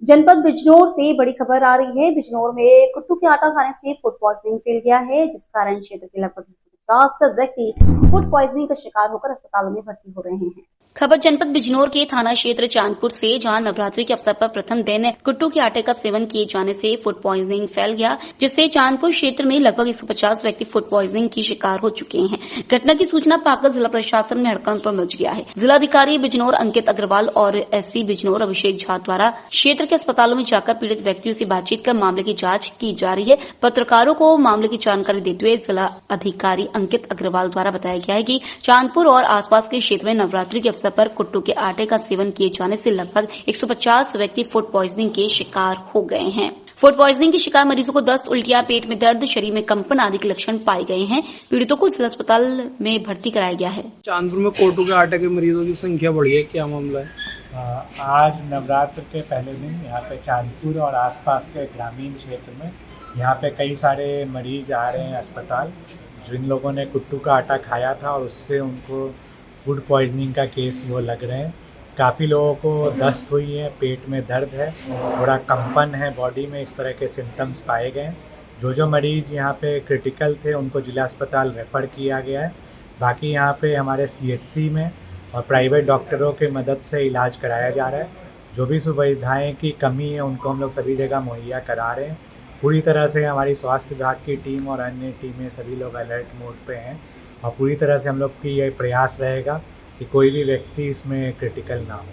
जनपद बिजनौर से बड़ी खबर आ रही है। बिजनौर में कुट्टू के आटा खाने से फूड पॉइजनिंग फैल गया है, जिस कारण क्षेत्र के लगभग 150 व्यक्ति फूड पॉइजनिंग का शिकार होकर अस्पतालों में भर्ती हो रहे हैं। खबर जनपद बिजनौर के थाना क्षेत्र चांदपुर से, जहां नवरात्रि के अवसर पर प्रथम दिन कुट्टू के आटे का सेवन किए जाने से फूड पॉइजनिंग फैल गया, जिससे चांदपुर क्षेत्र में लगभग 150 व्यक्ति फूड पॉइजनिंग की शिकार हो चुके हैं। घटना की सूचना पाकर जिला प्रशासन में हड़कंप मच गया है। जिलाधिकारी बिजनौर अंकित अग्रवाल और एसपी बिजनौर अभिषेक झा द्वारा क्षेत्र के अस्पतालों में जाकर पीड़ित व्यक्तियों से बातचीत कर मामले की जांच की जा रही है। पत्रकारों को मामले की जानकारी देते हुए जिला अधिकारी अंकित अग्रवाल द्वारा बताया गया है कि चांदपुर और आसपास के क्षेत्र में नवरात्रि के अवसर पर कुट्टू के आटे का सेवन किए जाने से लगभग 150 व्यक्ति फूड पॉइजनिंग के शिकार हो गए हैं। फूड पॉइजनिंग के शिकार मरीजों को दस्त, उल्टियां, पेट में दर्द, शरीर में कंपन आदि के लक्षण पाए गए हैं। पीड़ितों को जिला अस्पताल में भर्ती कराया गया है। चांदपुर में कोटू के आटे के मरीजों की संख्या बढ़ी है, क्या मामला है? आज नवरात्र के पहले दिन यहाँ पे चांदपुर और आसपास के ग्रामीण क्षेत्र में यहाँ पे कई सारे मरीज आ रहे हैं अस्पताल, जिन लोगों ने कुट्टू का आटा खाया था और उससे उनको फूड पॉइजनिंग का केस वो लग रहे हैं। काफ़ी लोगों को दस्त हुई है, पेट में दर्द है, थोड़ा कंपन है बॉडी में, इस तरह के सिम्टम्स पाए गए हैं। जो मरीज़ यहाँ पे क्रिटिकल थे उनको जिला अस्पताल रेफ़र किया गया है। बाकी यहाँ पे हमारे CHC में और प्राइवेट डॉक्टरों के मदद से इलाज कराया जा रहा है। जो भी सुविधाएं की कमी है उनको हम लोग सभी जगह मुहैया करा रहे हैं। पूरी तरह से हमारी स्वास्थ्य विभाग की टीम और अन्य टीमें सभी लोग अलर्ट मोड पे हैं और पूरी तरह से हम लोग की ये प्रयास रहेगा कि कोई भी व्यक्ति इसमें क्रिटिकल ना हो।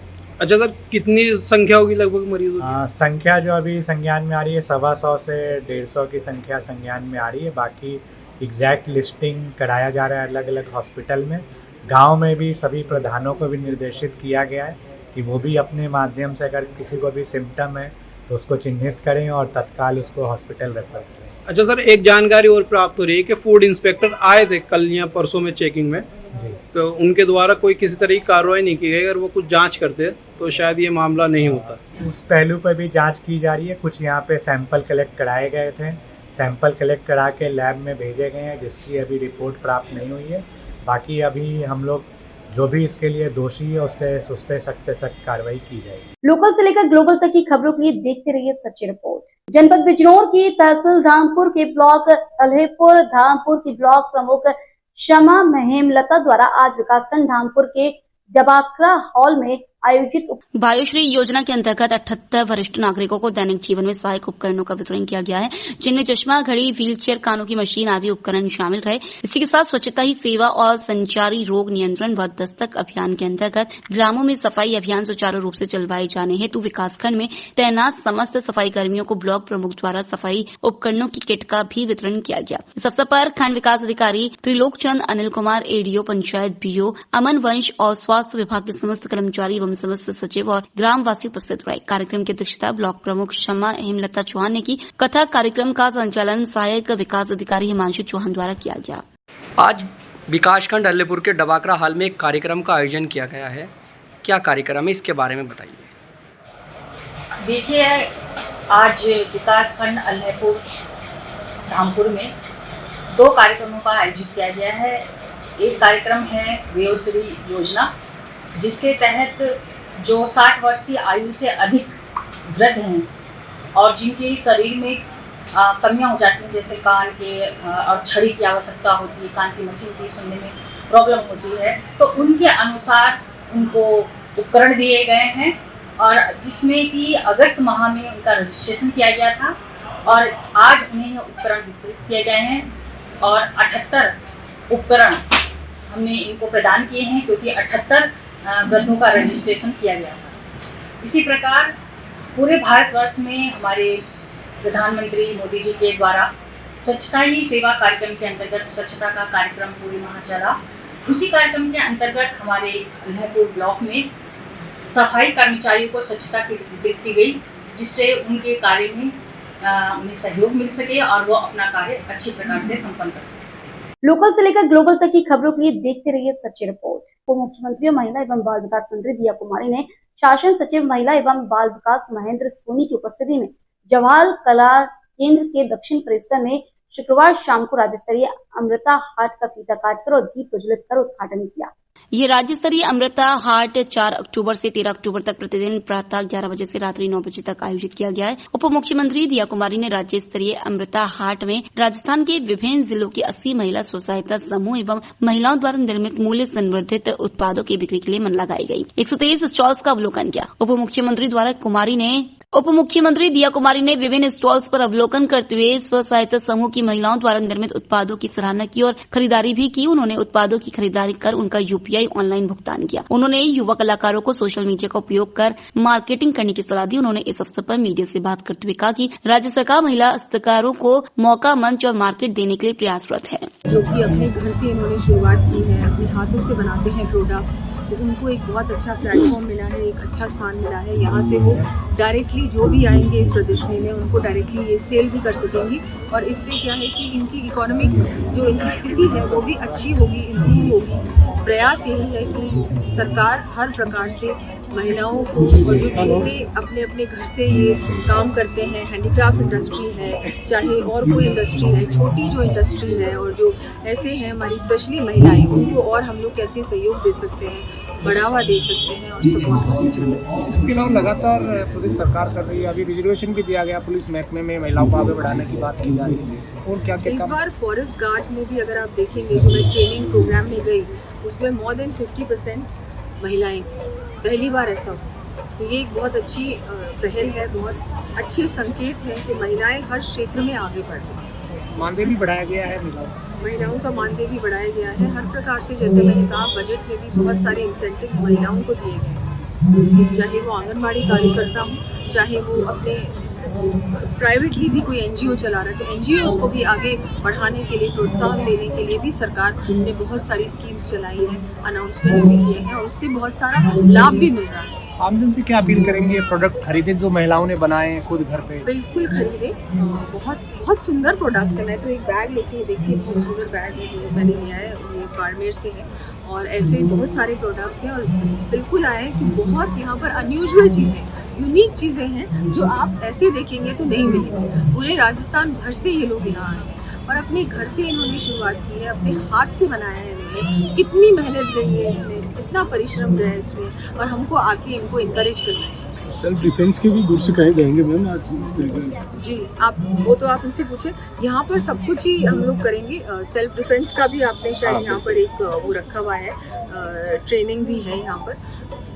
अच्छा सर, कितनी संख्या होगी लगभग मरीजों की? संख्या जो अभी संज्ञान में आ रही है 125 से 150 की संख्या संज्ञान में आ रही है। बाकी एग्जैक्ट लिस्टिंग कराया जा रहा है अलग अलग हॉस्पिटल में। गांव में भी सभी प्रधानों को भी निर्देशित किया गया है कि वो भी अपने माध्यम से अगर किसी को भी सिम्टम है तो उसको चिन्हित करें और तत्काल उसको हॉस्पिटल रेफर करें। अच्छा सर, एक जानकारी और प्राप्त हो रही है कि फूड इंस्पेक्टर आए थे कल या परसों में चेकिंग में जी, तो उनके द्वारा कोई किसी तरह की कार्रवाई नहीं की गई। अगर वो कुछ जांच करते तो शायद ये मामला नहीं होता। उस पहलू पर भी जांच की जा रही है। कुछ यहाँ पे सैंपल कलेक्ट कराए गए थे, सैंपल कलेक्ट करा के लैब में भेजे गए हैं, जिसकी अभी रिपोर्ट प्राप्त नहीं हुई है। बाकी अभी हम लोग जो भी इसके लिए दोषी है उस पर सख्त से सख्त कार्रवाई की जाएगी। लोकल से लेकर ग्लोबल तक की खबरों के लिए देखते रहिए सच्ची रिपोर्ट। जनपद बिजनौर की तहसील धामपुर के ब्लॉक अल्हेपुर धामपुर की ब्लॉक प्रमुख शमा हेमलता द्वारा आज विकासखंड धामपुर के डबाकरा हॉल में आयोजित वायुश्री योजना के अंतर्गत 78 वरिष्ठ नागरिकों को दैनिक जीवन में सहायक उपकरणों का वितरण किया गया है, जिनमें चश्मा, घड़ी, व्हीलचेयर, कानों की मशीन आदि उपकरण शामिल रहे। इसी के साथ स्वच्छता ही सेवा और संचारी रोग नियंत्रण व दस्तक अभियान के अंतर्गत ग्रामों में सफाई अभियान सुचारू रूप से चलवाए जाने हेतु विकासखंड में तैनात समस्त सफाई कर्मियों को ब्लॉक प्रमुख द्वारा सफाई उपकरणों की किट का भी वितरण किया गया। इस अवसर पर खंड विकास अधिकारी त्रिलोक चंद, अनिल कुमार, ADO पंचायत BO अमन वंश और स्वास्थ्य विभाग के समस्त कर्मचारी समस्त सचिव और ग्रामवासी उपस्थित रहे। कार्यक्रम की अध्यक्षता ब्लॉक प्रमुख शमा हेमलता चौहान ने की। कथा कार्यक्रम का संचालन सहायक विकास अधिकारी हिमांशु चौहान द्वारा किया गया। आज विकासखंड अल्हेपुर के डबाकरा हॉल में एक कार्यक्रम का आयोजन किया गया है। क्या कार्यक्रम है, इसके बारे में बताइए। देखिए, आज विकासखंड अल्हेपुर धामपुर में 2 कार्यक्रमों का आयोजित किया गया है। एक कार्यक्रम है वायुश्री योजना, जिसके तहत जो 60 वर्ष की आयु से अधिक वृद्ध हैं और जिनके शरीर में कमियां हो जाती हैं, जैसे कान के और छड़ी की आवश्यकता होती है, कान की मशीन की सुनने में प्रॉब्लम होती है, तो उनके अनुसार उनको उपकरण दिए गए हैं और जिसमें कि अगस्त माह में उनका रजिस्ट्रेशन किया गया था और आज उन्हें उपकरण वितरित किए गए हैं और 78 उपकरण हमने इनको प्रदान किए हैं, क्योंकि 78 वृद्धों का रजिस्ट्रेशन किया गया था। इसी प्रकार पूरे भारतवर्ष में हमारे प्रधानमंत्री मोदी जी के द्वारा स्वच्छता ही सेवा कार्यक्रम के अंतर्गत स्वच्छता का कार्यक्रम पूरे माह चला। उसी कार्यक्रम के अंतर्गत हमारे अल्हेपुर ब्लॉक में सफाई कर्मचारियों को स्वच्छता किट वितरित की गई, जिससे उनके कार्य में उन्हें सहयोग मिल सके और वो अपना कार्य अच्छी प्रकार से संपन्न कर सके। लोकल से लेकर ग्लोबल तक की खबरों के लिए देखते रहिए सच्ची रिपोर्ट। उप मुख्यमंत्री और महिला एवं बाल विकास मंत्री दिया कुमारी ने शासन सचिव महिला एवं बाल विकास महेंद्र सोनी की उपस्थिति में जवाहर कला केंद्र के दक्षिण परिसर में शुक्रवार शाम को राज्य स्तरीय अमृता हाट का फीता काटकर और दीप प्रज्वलित कर उद्घाटन किया। ये राज्य स्तरीय अमृता हाट 4 अक्टूबर से 13 अक्टूबर तक प्रतिदिन प्रातः 11 बजे से रात्रि 9 बजे तक आयोजित किया गया है। उप मुख्यमंत्री दिया कुमारी ने राज्य स्तरीय अमृता हाट में राजस्थान के विभिन्न जिलों की 80 महिला स्व सहायता समूह एवं महिलाओं द्वारा निर्मित मूल्य संवर्धित उत्पादों की बिक्री के लिए मन लगाई गई। 123 स्टॉल्स का अवलोकन किया। उप मुख्यमंत्री दिया कुमारी ने विभिन्न स्टॉल्स पर अवलोकन करते हुए स्व सहायता समूह की महिलाओं द्वारा निर्मित उत्पादों की सराहना की और खरीदारी भी की। उन्होंने उत्पादों की खरीदारी कर उनका यूपीआई ऑनलाइन भुगतान किया। उन्होंने युवा कलाकारों को सोशल मीडिया का उपयोग कर मार्केटिंग करने की सलाह दी। उन्होंने इस अवसर पर मीडिया से बात करते हुए कहा कि राज्य सरकार महिला हस्तकारों को मौका, मंच और मार्केट देने के लिए प्रयासरत है। जो कि अपने घर से इन्होंने शुरुआत की है, अपने हाथों से बनाते हैं प्रोडक्ट्स, तो उनको एक बहुत अच्छा प्लेटफॉर्म मिला है, एक अच्छा स्थान मिला है। यहाँ से वो डायरेक्टली जो भी आएंगे इस प्रदर्शनी में उनको डायरेक्टली ये सेल भी कर सकेंगी और इससे क्या है कि इनकी इकोनॉमिक जो इनकी स्थिति है वो भी अच्छी होगी, इम्प्रूव होगी। प्रयास यही है कि सरकार हर प्रकार से महिलाओं को और जो छोटे अपने अपने घर से ये काम करते हैं, हैंडीक्राफ्ट इंडस्ट्री है, चाहे और कोई इंडस्ट्री है, छोटी जो इंडस्ट्री है और जो ऐसे हैं हमारी स्पेशली महिलाएं, उनको और हम लोग कैसे सहयोग दे सकते हैं, बढ़ावा दे सकते हैं और सपोर्ट कर सकते हैं। इसके अलावा लगातार प्रदेश सरकार कर रही है, अभी रिजर्वेशन भी दिया गया पुलिस महकमे में, महिलाओं को आगे बढ़ाने की बात की जा रही है। और क्या इस बार फॉरेस्ट गार्ड्स में भी अगर आप देखेंगे जो मैं ट्रेनिंग प्रोग्राम में गई उसमें मोर देन 50% महिलाएं थी। पहली बार ऐसा हुआ, तो ये एक बहुत अच्छी पहल है, बहुत अच्छे संकेत हैं कि महिलाएं हर क्षेत्र में आगे बढ़ रही हैं। मानदेय भी बढ़ाया गया है महिलाओं का मानदेय भी बढ़ाया गया है हर प्रकार से। जैसे मैंने कहा, बजट में भी बहुत सारे इंसेंटिव्स महिलाओं को दिए गए हैं, चाहे वो आंगनबाड़ी कार्यकर्ता हो, चाहे वो अपने प्राइवेटली भी कोई एनजीओ चला रहा है, तो एनजीओ को भी आगे बढ़ाने के लिए, प्रोत्साहन देने के लिए भी सरकार ने बहुत सारी स्कीम्स चलाई हैं, अनाउंसमेंट्स भी किए हैं और उससे बहुत सारा लाभ भी मिल रहा है। आमजन से क्या अपील करेंगे? प्रोडक्ट खरीदे जो महिलाओं ने बनाए खुद घर पे? बिल्कुल खरीदे, बहुत बहुत सुंदर प्रोडक्ट्स है। मैं तो एक बैग लेके देखिए, बहुत सुंदर बैग है जो मैंने लिया है, ये बाड़मेर से है और ऐसे बहुत सारे प्रोडक्ट्स हैं और बिल्कुल आए कि बहुत यहाँ पर अनयूजुअल चीज़ें, यूनिक चीज़ें हैं जो आप ऐसे देखेंगे तो नहीं मिलेंगे। पूरे राजस्थान भर से ये लोग यहाँ आए हैं और अपने घर से इन्होंने शुरुआत की है, अपने हाथ से बनाया है इन्होंने। कितनी मेहनत गई है इसमें, कितना परिश्रम गया है इसमें और हमको आके इनको इनकरेज करना चाहिए। सेल्फ डिफेंस के भी गुण सिखाए जाएंगे मैम आज इस तरीके? जी, आप इनसे पूछे। यहाँ पर सब कुछ ही हम लोग करेंगे। सेल्फ डिफेंस का भी आपने शायद यहाँ पर एक वो रखा हुआ है, ट्रेनिंग भी है यहाँ पर।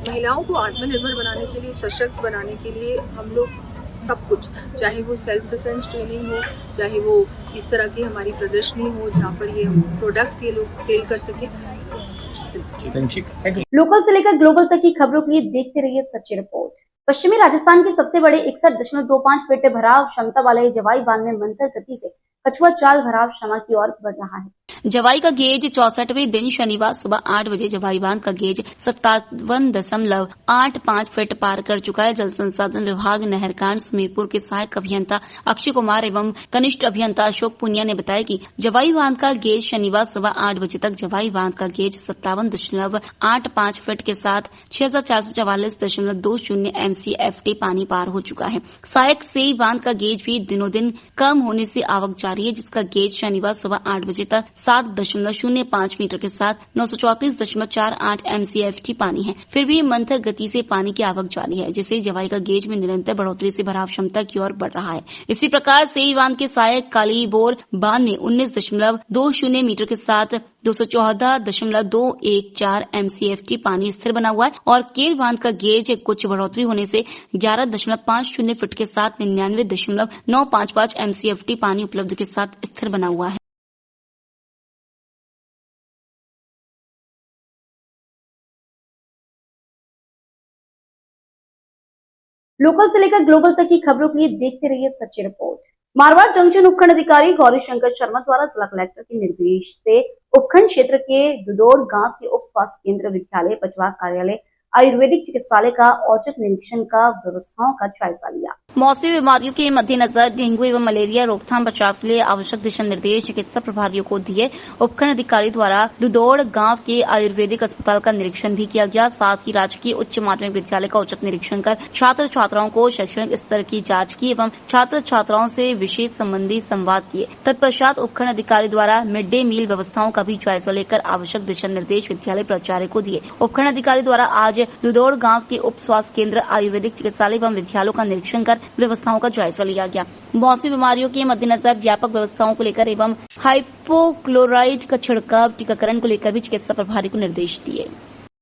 महिलाओं को आत्मनिर्भर बनाने के लिए, सशक्त बनाने के लिए हम लोग सब कुछ, चाहे वो सेल्फ डिफेंस ट्रेनिंग हो, चाहे वो इस तरह की हमारी प्रदर्शनी हो जहाँ पर ये प्रोडक्ट्स ये लोग सेल कर सके। लोकल से लेकर ग्लोबल तक की खबरों के लिए देखते रहिए सच्ची रिपोर्ट। पश्चिमी राजस्थान के सबसे बड़े 61.25 फीट भराव क्षमता वाले जवाई बांध में मंथर गति से कछुआ चाल भराव क्षमा की ओर बढ़ रहा है। जवाई का गेज 64वें दिन शनिवार सुबह 8 बजे जवाई बांध का गेज 57.85 फीट पार कर चुका है। जल संसाधन विभाग नहरकांड सुमेरपुर के सहायक अभियंता अक्षय कुमार एवं कनिष्ठ अभियंता अशोक पुनिया ने बताया कि जवाई बांध का गेज शनिवार सुबह 8 बजे तक जवाई बांध का गेज 57.85 फीट के साथ 6444.20 MCFT पानी पार हो चुका है। सहायक सेई बांध का गेज भी दिनों दिन कम होने से आवक जारी है, जिसका गेज शनिवार सुबह 8 बजे तक 7.05 मीटर के साथ 934.48 MCFT पानी है। फिर भी मंथर गति से पानी की आवक जारी है, जिससे जवाई का गेज में निरंतर बढ़ोतरी से भराव क्षमता की ओर बढ़ रहा है। इसी प्रकार सेई बांध के सहायक कालीबोर बांध में 19.20 मीटर के साथ 214.214 MCFT पानी स्थिर बना हुआ है और केल बांध का गेज कुछ बढ़ोतरी होने से 11.50 फीट के साथ 99.955 MCFT पानी उपलब्ध के साथ स्थिर बना हुआ है। लोकल से लेकर ग्लोबल तक की खबरों के लिए देखते रहिए सच्ची रिपोर्ट। मारवाड़ जंक्शन उपखंड अधिकारी गौरी शंकर शर्मा द्वारा जिला कलेक्टर के निर्देश से उपखंड क्षेत्र के दुदौड़ गांव के उप स्वास्थ्य केंद्र, विद्यालय, पचवाक कार्यालय, आयुर्वेदिक चिकित्सालय का औचक निरीक्षण का व्यवस्थाओं का जायजा लिया। मौसमी बीमारियों के मद्देनजर डेंगू एवं मलेरिया रोकथाम बचाव के लिए आवश्यक दिशा निर्देश चिकित्सा प्रभारियों को दिए। उपखंड अधिकारी द्वारा दुदौड़ गांव के आयुर्वेदिक अस्पताल का निरीक्षण भी किया गया। साथ ही राजकीय उच्च माध्यमिक विद्यालय का औचक निरीक्षण कर छात्र छात्राओं को शैक्षणिक स्तर की जांच की एवं छात्र छात्राओं से विषय संबंधी संवाद किए। तत्पश्चात उपखंड अधिकारी द्वारा मिड डे मील व्यवस्थाओं का भी जायजा लेकर आवश्यक दिशा निर्देश विद्यालय प्राचार्य को दिए। उपखंड अधिकारी द्वारा आज दुदौड़ गांव के उप स्वास्थ्य केंद्र आयुर्वेदिक चिकित्सालय एवं विद्यालयों का निरीक्षण कर व्यवस्थाओं का जायजा लिया गया। मौसमी बीमारियों के मद्देनजर व्यापक व्यवस्थाओं को लेकर एवं हाइपोक्लोराइड का छिड़काव टीकाकरण को लेकर भी चिकित्सा प्रभारी को निर्देश दिए।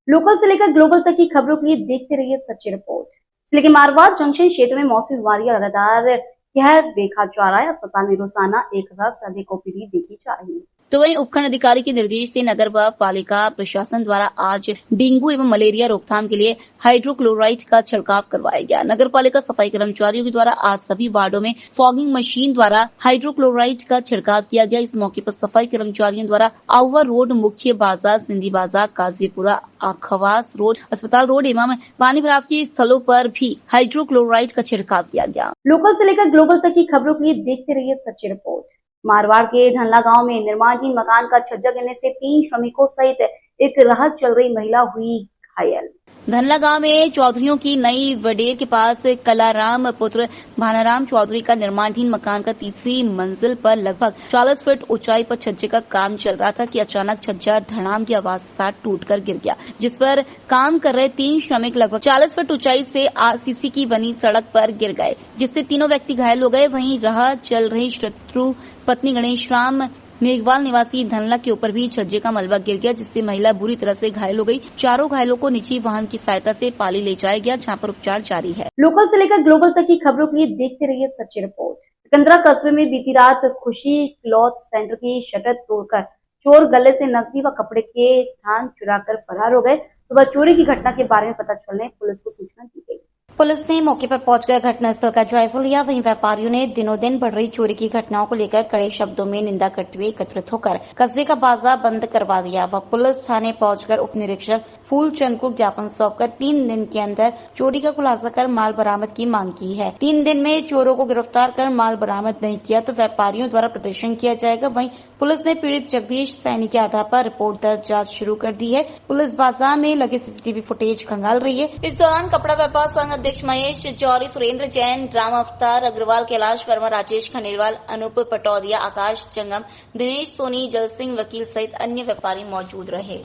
लोकल से लेकर ग्लोबल तक की खबरों के लिए देखते रहिए सच्ची रिपोर्ट। जिले के मारवाड़ जंक्शन क्षेत्र में मौसमी बीमारियां लगातार कहर देखा जा रहा है। अस्पताल में रोजाना 1000 से अधिक ओपीडी देखी जा रही है। तो वहीं उपखंड अधिकारी के निर्देश से नगर व पालिका प्रशासन द्वारा आज डेंगू एवं मलेरिया रोकथाम के लिए हाइड्रोक्लोराइड का छिड़काव करवाया गया। नगर पालिका सफाई कर्मचारियों के द्वारा आज सभी वार्डो में फॉगिंग मशीन द्वारा हाइड्रोक्लोराइड का छिड़काव किया गया। इस मौके पर सफाई कर्मचारियों द्वारा आउवा रोड, मुख्य बाजार, सिंधी बाजार, काजीपुरा, आखवास रोड, अस्पताल रोड एवं पानी भराव के स्थलों पर भी हाइड्रोक्लोराइड का छिड़काव किया गया। लोकल से लेकर ग्लोबल तक की खबरों के लिए देखते रहिए सच्ची रिपोर्ट। मारवाड़ के धनला गांव में निर्माणाधीन मकान का छज्जा गिरने से 3 श्रमिकों सहित एक राहत चल रही महिला हुई घायल। धनला गांव में चौधरियों की नई वडेर के पास कलाराम पुत्र भानाराम चौधरी का निर्माणाधीन मकान का तीसरी मंजिल पर लगभग 40 फीट ऊंचाई पर छज्जे का काम चल रहा था कि अचानक छज्जा धड़ाम की आवाज के साथ टूटकर गिर गया, जिस पर काम कर रहे 3 श्रमिक लगभग 40 फीट ऊंचाई से आरसीसी की बनी सड़क पर गिर गए, जिससे तीनों व्यक्ति घायल हो गए। वहीं राह चल रही शत्रु पत्नी गणेश राम मेघवाल निवासी धनला के ऊपर भी छज्जे का मलबा गिर गया, जिससे महिला बुरी तरह से घायल हो गई। चारों घायलों को निजी वाहन की सहायता से पाली ले जाया गया, जहां पर उपचार जारी है। लोकल से लेकर ग्लोबल तक की खबरों के लिए देखते रहिए सच्ची रिपोर्ट। सिकंदरा कस्बे में बीती रात खुशी क्लॉथ सेंटर की शटर तोड़कर चोर गले से नकदी व कपड़े के थान चुराकर फरार हो गए। सुबह चोरी की घटना के बारे में पता चलने पुलिस को सूचना दी गई। पुलिस ने मौके पर पहुंचकर घटनास्थल का जायजा लिया। वहीं व्यापारियों ने दिनों दिन बढ़ रही चोरी की घटनाओं को लेकर कड़े शब्दों में निंदा करते हुए एकत्रित होकर कस्बे का बाजार बंद करवा दिया। वह पुलिस थाने पहुंचकर उप निरीक्षक फूलचंद को ज्ञापन सौंपकर 3 दिन के अंदर चोरी का खुलासा कर माल बरामद की मांग की है। 3 दिन में चोरों को गिरफ्तार कर माल बरामद नहीं किया तो व्यापारियों द्वारा प्रदर्शन किया जाएगा। वहीं पुलिस ने पीड़ित जगदीश सैनी के आधार पर रिपोर्ट दर्ज जांच शुरू कर दी है। पुलिस बाजार में लगे सीसीटीवी फुटेज खंगाल रही है। इस दौरान कपड़ा व्यापार संघ अध्यक्ष महेश जौहरी, सुरेंद्र जैन, राम अवतार अग्रवाल, कैलाश वर्मा, राजेश खंडेलवाल, अनूप पटौदिया, आकाश जंगम, दिनेश सोनी, जल सिंह वकील सहित अन्य व्यापारी मौजूद रहे।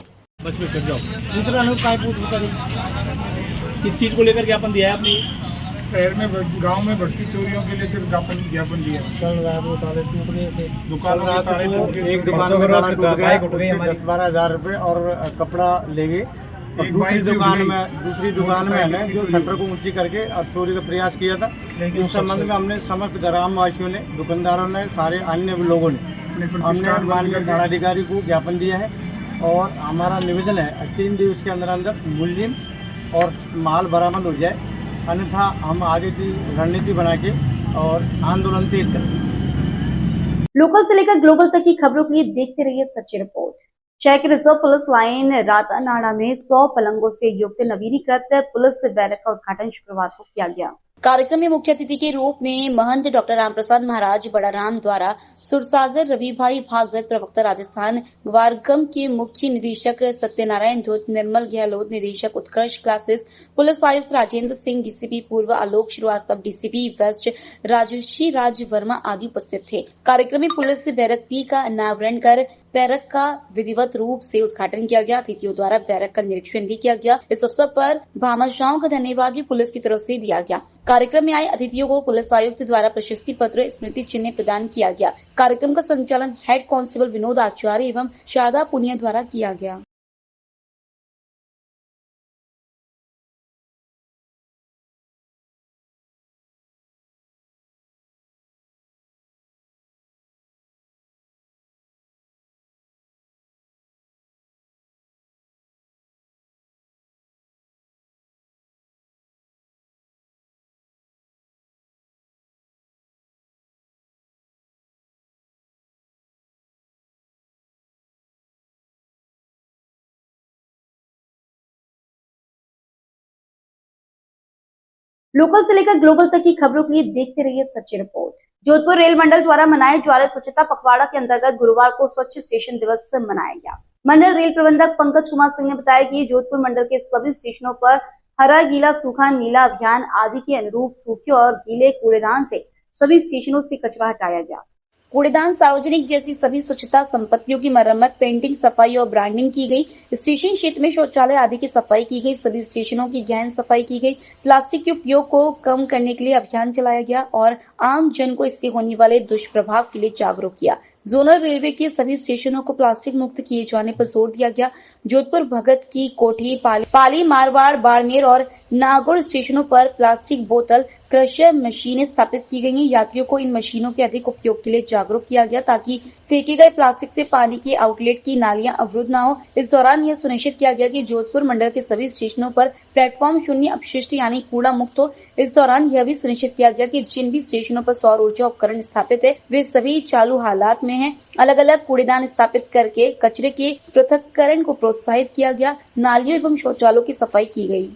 किस चीज को लेकर ज्ञापन दिया है आपने? शहर में गांव में बढ़ती चोरियों के लेकर ज्ञापन दिया। कल रात को ताले टूट गए थे। दुकान में ताले टूट गए, एक दुकान में ताला टूट गया, 10-12 हज़ार रुपए और कपड़ा ले गए। और दूसरी दुकान में हमने जो शटर को ऊंची करके और चोरी का प्रयास किया था। इस संबंध में हमने समस्त ग्रामवासियों ने, दुकानदारों ने, सारे अन्य लोगों ने हमने माननीय थानाधिकारी को ज्ञापन दिया है और हमारा निवेदन है 3 दिवस के अंदर अंदर मुलजिम और माल बरामद हो जाए, अन्यथा हम आगे की रणनीति बना के और आंदोलन तेज करेंगे। लोकल से लेकर ग्लोबल तक की खबरों के लिए देखते रहिए सच्ची रिपोर्ट। चेक रिजर्व पुलिस लाइन रातानाडा में 100 पलंगों से युक्त नवीनीकृत पुलिस बैरक का उद्घाटन शुक्रवार को किया गया। कार्यक्रम में मुख्य अतिथि के रूप में महंत डॉक्टर रामप्रसाद महाराज बड़ाराम द्वारा सुरसागर रविभाई भागवत प्रवक्ता राजस्थान ग्वारगम के मुख्य निदेशक सत्यनारायण धूत, निर्मल गहलोत निदेशक उत्कर्ष क्लासेस, पुलिस आयुक्त राजेंद्र सिंह डीसीपी पूर्व, आलोक श्रीवास्तव डीसीपी वेस्ट, राजश्री राज वर्मा आदि उपस्थित थे। कार्यक्रम में पुलिस बैरक पी का अनावरण कर बैरक का विधिवत रूप से उद्घाटन किया गया। अतिथियों द्वारा बैरक का निरीक्षण भी किया गया। इस अवसर पर भामाशाहों का धन्यवाद भी पुलिस की तरफ से दिया गया। कार्यक्रम में आए अतिथियों को पुलिस आयुक्त द्वारा प्रशस्ति पत्र, स्मृति चिन्ह प्रदान किया गया। कार्यक्रम का संचालन हेड कांस्टेबल विनोद आचार्य एवं शारदा पुनिया द्वारा किया गया। लोकल से लेकर ग्लोबल तक की खबरों के लिए देखते रहिए सच्ची रिपोर्ट। जोधपुर रेल मंडल द्वारा मनाए जा रहे स्वच्छता पखवाड़ा के अंतर्गत गुरुवार को स्वच्छ स्टेशन दिवस मनाया गया। मंडल रेल प्रबंधक पंकज कुमार सिंह ने बताया कि जोधपुर मंडल के सभी स्टेशनों पर हरा, गीला, सूखा, नीला अभियान आदि के अनुरूप सूखे और गीले कूड़ेदान से सभी स्टेशनों से कचरा हटाया गया। कूड़ेदान, सार्वजनिक जैसी सभी स्वच्छता संपत्तियों की मरम्मत, पेंटिंग, सफाई और ब्रांडिंग की गई। स्टेशन क्षेत्र में शौचालय आदि की सफाई की गई। सभी स्टेशनों की गहन सफाई की गई। प्लास्टिक के उपयोग को कम करने के लिए अभियान चलाया गया और आम जन को इससे होने वाले दुष्प्रभाव के लिए जागरूक किया। जोनल रेलवे के सभी स्टेशनों को प्लास्टिक मुक्त किए जाने पर जोर दिया गया। जोधपुर, भगत की कोठी, पाली, मारवाड़, बाड़मेर और नागौर स्टेशनों पर प्लास्टिक बोतल क्रशर मशीनें स्थापित की गई हैं। यात्रियों को इन मशीनों के अधिक उपयोग के लिए जागरूक किया गया ताकि फेंके गए प्लास्टिक से पानी के आउटलेट की नालियां अवरुद्ध न हो। इस दौरान यह सुनिश्चित किया गया कि जोधपुर मंडल के सभी स्टेशनों पर प्लेटफॉर्म शून्य अपशिष्ट यानी कूड़ा मुक्त हो। इस दौरान यह भी सुनिश्चित किया गया कि जिन भी स्टेशनों पर सौर ऊर्जा उपकरण स्थापित है वे सभी चालू हालात में हैं। अलग अलग कूड़ेदान स्थापित करके कचरे के पृथक्करण को प्रोत्साहित किया गया। नालियों एवं शौचालयों की सफाई की गई।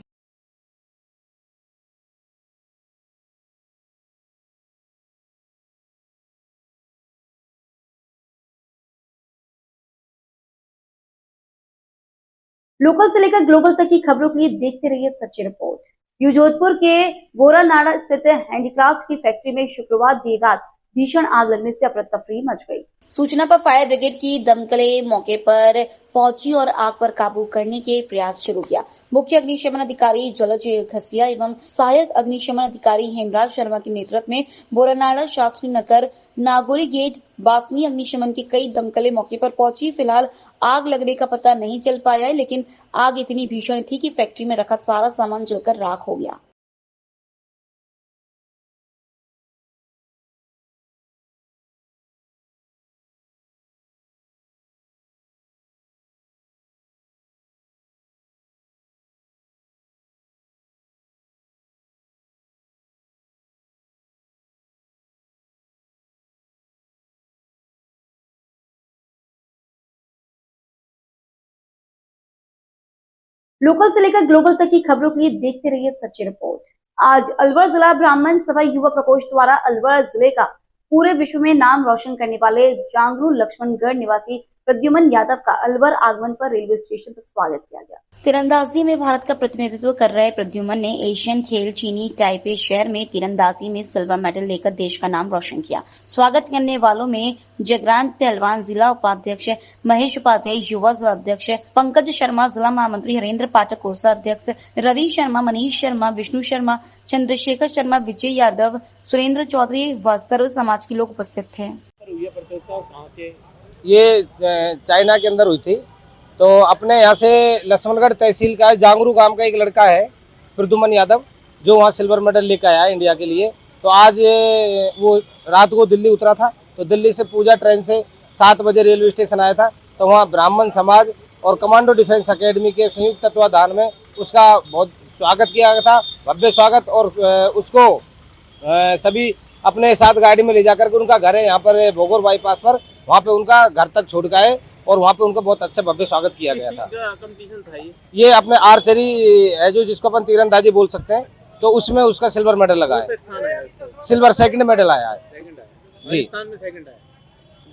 लोकल से लेकर ग्लोबल तक की खबरों के लिए देखते रहिए सच्ची रिपोर्ट। यू जोधपुर के गोरानाड़ा स्थित हैंडीक्राफ्ट की फैक्ट्री में शुक्रवार देर रात भीषण आग लगने से अफरा तफरी मच गई। सूचना पर फायर ब्रिगेड की दमकलें मौके पर पहुंची और आग पर काबू करने के प्रयास शुरू किया। मुख्य अग्निशमन अधिकारी जलज घसिया एवं सहायक अग्निशमन अधिकारी हेमराज शर्मा के नेतृत्व में बोरानाड़ा, शास्त्री नगर, नागौरी गेट, बासनी अग्निशमन की कई दमकलें मौके पर पहुंची। फिलहाल आग लगने का पता नहीं चल पाया है, लेकिन आग इतनी भीषण थी कि फैक्ट्री में रखा सारा सामान जलकर राख हो गया। लोकल से लेकर ग्लोबल तक की खबरों के लिए देखते रहिए सच्ची रिपोर्ट। आज अलवर जिला ब्राह्मण सभा युवा प्रकोष्ठ द्वारा अलवर जिले का पूरे विश्व में नाम रोशन करने वाले जांगरू लक्ष्मणगढ़ निवासी प्रद्युमन यादव का अलवर आगमन पर रेलवे स्टेशन पर स्वागत किया गया। तीरंदाजी में भारत का प्रतिनिधित्व कर रहे प्रद्युमन ने एशियन खेल चीनी टाइपे शहर में तीरंदाजी में सिल्वर मेडल लेकर देश का नाम रोशन किया। स्वागत करने वालों में जगरांत पहलवान, जिला उपाध्यक्ष महेश उपाध्याय, युवा जिला अध्यक्ष पंकज शर्मा, जिला महामंत्री हरेंद्र पाठक, कोषा अध्यक्ष रवि शर्मा, मनीष शर्मा, विष्णु शर्मा, चंद्रशेखर शर्मा, विजय यादव, सुरेंद्र चौधरी व सर्व समाज के लोग उपस्थित थे। ये चाइना के अंदर हुई थी। तो अपने यहाँ से लक्ष्मणगढ़ तहसील का जांगरू गांव का एक लड़का है प्रद्युमन यादव, जो वहाँ सिल्वर मेडल लेकर आया इंडिया के लिए। तो आज वो रात को दिल्ली उतरा था, तो दिल्ली से पूजा ट्रेन से 7 बजे रेलवे स्टेशन आया था। तो वहाँ ब्राह्मण समाज और कमांडो डिफेंस एकेडमी के संयुक्त तत्वाधान में उसका बहुत स्वागत किया गया था, भव्य स्वागत। और उसको सभी अपने साथ गाड़ी में ले जाकर के उनका घर है यहाँ पर भोगोर बाईपास पर, वहाँ पे उनका घर तक छोड़ के आए और वहाँ पे उनका बहुत अच्छा भव्य स्वागत किया गया था। कंपटीशन था ये अपने आर्चरी है जो जिसको अपन तीरंदाजी बोल सकते हैं, तो उसमें उसका सिल्वर मेडल लगा है। सिल्वर सेकंड मेडल आया है जी।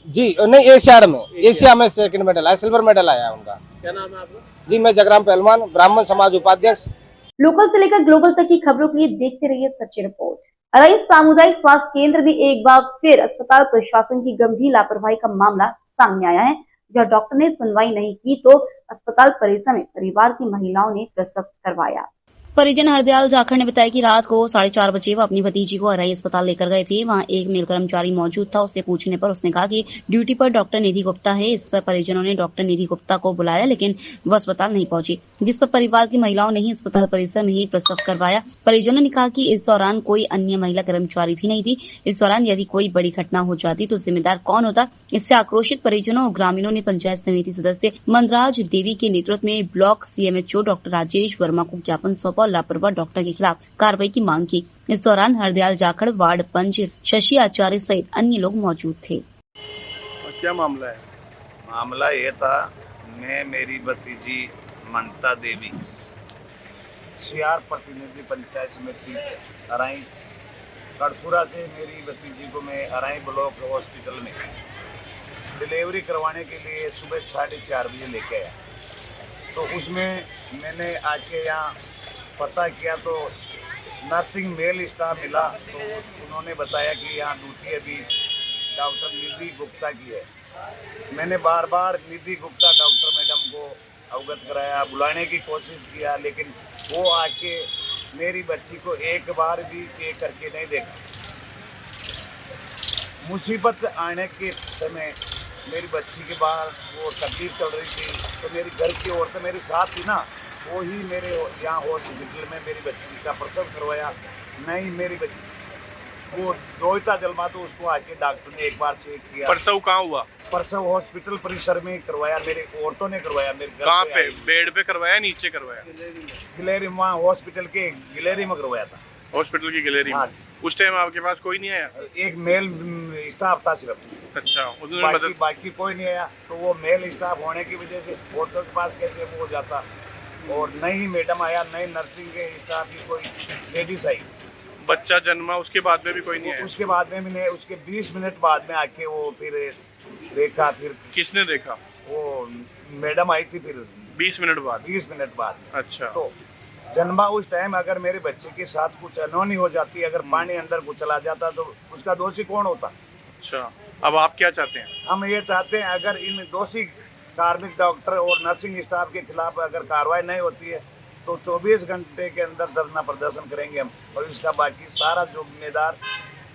जी नहीं, एशिया में सेकंड मेडल आया, सिल्वर मेडल आया है उनका। क्या नाम है आपका? जी मैं जगराम पहलवान, ब्राह्मण समाज उपाध्यक्ष। लोकल से लेकर ग्लोबल तक की खबरों के लिए देखते रहिए सच्ची रिपोर्ट। रईस सामुदायिक स्वास्थ्य केंद्र में एक बार फिर अस्पताल प्रशासन की गंभीर लापरवाही का मामला सामने आया है, जहां डॉक्टर ने सुनवाई नहीं की तो अस्पताल परिसर में परिवार की महिलाओं ने प्रसव करवाया। परिजन हरदयाल जाखड़ ने बताया कि रात को 4:30 बजे वो अपनी भतीजी को अराई अस्पताल लेकर गए थे। वहां एक मेल कर्मचारी मौजूद था। उससे पूछने पर उसने कहा कि ड्यूटी पर डॉक्टर निधि गुप्ता है। इस पर परिजनों ने डॉक्टर निधि गुप्ता को बुलाया, लेकिन वो अस्पताल नहीं पहुंची, जिस पर परिवार की महिलाओं ने ही अस्पताल परिसर में ही प्रसव करवाया। परिजनों ने कहा कि इस दौरान कोई अन्य महिला कर्मचारी भी नहीं थी। इस दौरान यदि कोई बड़ी घटना हो जाती तो जिम्मेदार कौन होता। इससे आक्रोशित परिजनों और ग्रामीणों ने पंचायत समिति सदस्य मनराज देवी के नेतृत्व में block CMHO doctor Rajesh Verma को ज्ञापन सौंपा और लापरवाह डॉक्टर के खिलाफ कार्रवाई की मांग की। इस दौरान हरदयाल जाखड़, वार्ड पंच शशि आचार्य सहित अन्य लोग मौजूद थे। क्या मामला है? मामला ये था, मैं मेरी भतीजी ममता देवी सीआर प्रतिनिधि पंचायत समिति अराई कड़सुरा से मेरी भतीजी को मैं अराई ब्लॉक हॉस्पिटल में डिलीवरी करवाने के लिए सुबह 4:30 बजे लेके आया। तो उसमें मैंने आके यहाँ पता किया तो नर्सिंग मेल स्टाफ मिला। तो उन्होंने बताया कि यहाँ ड्यूटी अभी डॉक्टर निधि गुप्ता की है। मैंने बार बार निधि गुप्ता डॉक्टर मैडम को अवगत कराया, बुलाने की कोशिश किया, लेकिन वो आके मेरी बच्ची को एक बार भी चेक करके नहीं देखा। मुसीबत आने के समय मेरी बच्ची के बाहर वो तकलीफ चल रही थी, तो मेरी घर की औरतें मेरे साथ थी ना, वो ही मेरे यहाँ हॉस्पिटल में मेरी बच्ची का प्रसव करवाया। नहीं मेरी बच्ची वो रोहिता जलमा, तो उसको आके डॉक्टर ने एक बार चेक किया। प्रसव कहाँ हुआ? प्रसव हॉस्पिटल परिसर में करवाया, मेरे औरतों ने करवाया। मेरे घर कहाँ पे? बेड पे करवाया, नीचे करवाया? गिलेरी, वहाँ हॉस्पिटल के गिलेरी में करवाया था। हॉस्पिटल की गिलेरी में? उस टाइम आपके पास कोई नहीं आया? एक मेल स्टाफ था सिर्फ। अच्छा, उन्होंने बाकी कोई नहीं आया। तो वो मेल स्टाफ होने की वजह से औरतों के पास कैसे वो हो जाता, और नहीं मैडम आया, नहीं नर्सिंग के स्टाफ की कोई लेडीज आई। बच्चा जन्मा उसके बाद में भी कोई नहीं आया? उसके बाद में भी नहीं, उसके 20 मिनट बाद में आके वो फिर देखा। फिर किसने देखा? वो मैडम आई थी फिर 20 मिनट बाद? 20 मिनट बाद। अच्छा, तो जन्मा उस टाइम अगर मेरे बच्चे के साथ कुछ अनहोनी हो जाती, अगर पानी अंदर को चला जाता, तो उसका दोषी कौन होता? अच्छा, अब आप क्या चाहते हैं? हम ये चाहते हैं अगर इन दोषी कार्मिक डॉक्टर और नर्सिंग स्टाफ के खिलाफ अगर कार्रवाई नहीं होती है तो 24 घंटे के अंदर धरना प्रदर्शन करेंगे हम, और इसका बाकी सारा जो जिम्मेदार